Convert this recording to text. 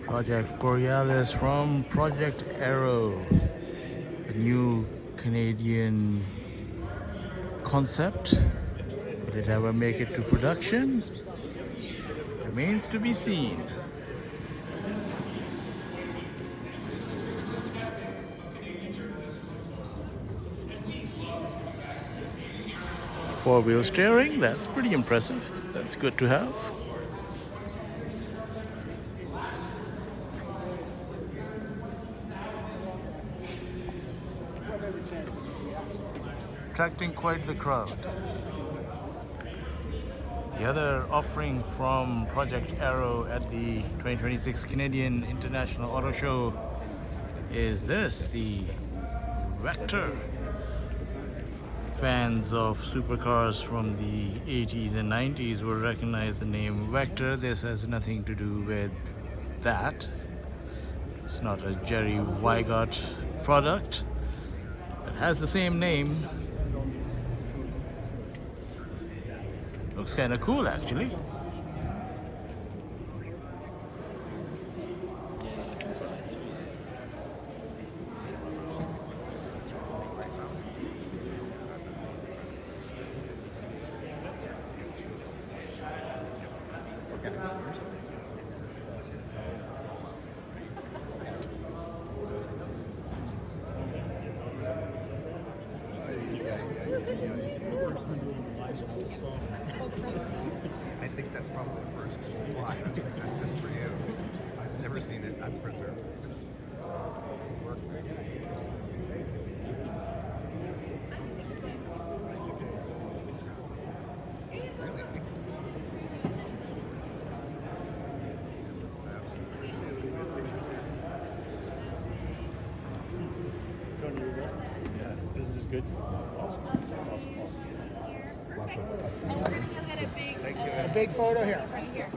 Project Borealis from Project Aero, a new Canadian concept. Will it ever make it to production? Remains to be seen. Four-wheel steering, that's pretty impressive. That's good to have. Attracting quite the crowd. The other offering from Project Aero at the 2026 Canadian International Auto Show is this, the Vector. Fans of supercars from the 80s and 90s will recognize the name Vector. This has nothing to do with that. It's not a Jerry Weigott product. It has the same name. Looks kind of cool actually. I think that's probably the first fly. I think that's just for you. I've never seen it, that's for sure. Really? Business is good. Awesome. And we're going to go get a big photo here. Right here.